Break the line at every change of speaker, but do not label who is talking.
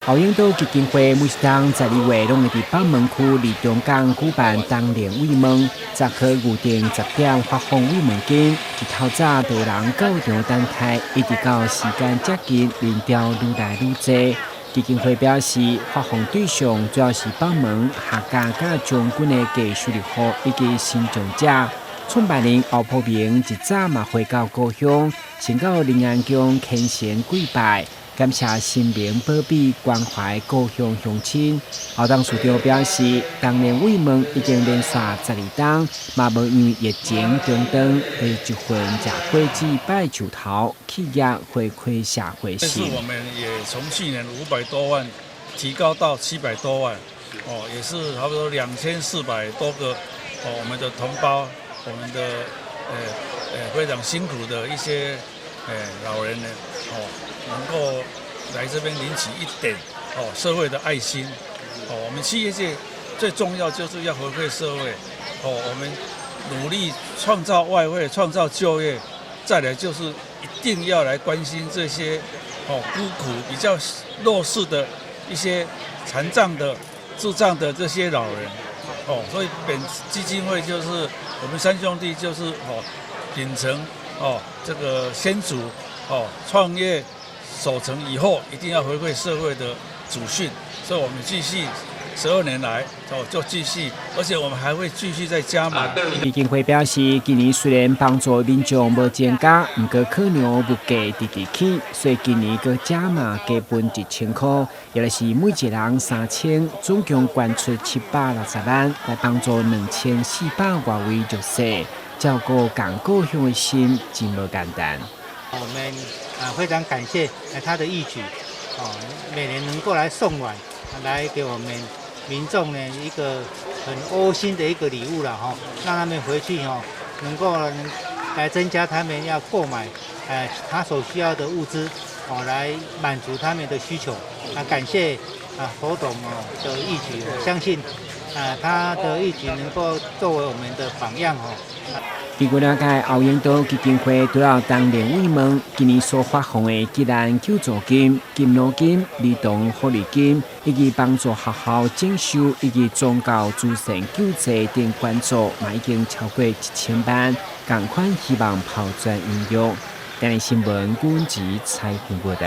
后英岛基金会每当12月拢会伫北门区立中港举办当年慰问，早可预定10点发放慰问金，一透早就有人到场等待，一直到时间接近，人潮愈来愈多。基金会表示，发放对象主要是北门、客家甲将军的技术力户以及新长者。创办人欧普明一早嘛回到故乡，先到临安宫虔诚跪拜。感谢神明保庇，关怀故乡乡亲。后当处长表示，当年慰问已经连续12档，嘛无因为疫情中断，为一份吃果子拜树头，企业回馈社会性。
但是我们也从去年500多万提高到700多万，也是差不多2400多个我们的同胞，我们的非常辛苦的一些老人呢，能够来这边领取一点社会的爱心，我们企业界最重要就是要回馈社会，我们努力创造外汇、创造就业，再来就是一定要来关心这些孤苦、比较弱势的一些残障的、智障的这些老人，所以本基金会就是我们三兄弟就是秉承这个先祖创业守成以后一定要回馈社会的祖训，所以我们继续12年来就继续，而且我们还会继续再加码。
基金会表示，今年虽然帮助民众无增加，不过可能物价直起，所以今年佮加码加分1000块，也就是每一人3000，总共捐出760万，来帮助2400外位弱势，照顾港故乡的心真无简单。
我们非常感谢他的义举，每年能够来送碗，来给我们民众呢一个很窝心的一个礼物了让他们回去能够来增加他们要购买他所需要的物资来满足他们的需求。感谢侯董的义举，我相信他的义举能够作为我们的榜样
据了解，后英岛基金会除了当年慰问，今年所发放的吉兰救助金、金劳金、儿童福利金，以及帮助学校整修以及宗教慈善救济等捐助，嘛已经超过1000万，同款希望抛砖引玉。今日新闻，阮吉采访报道。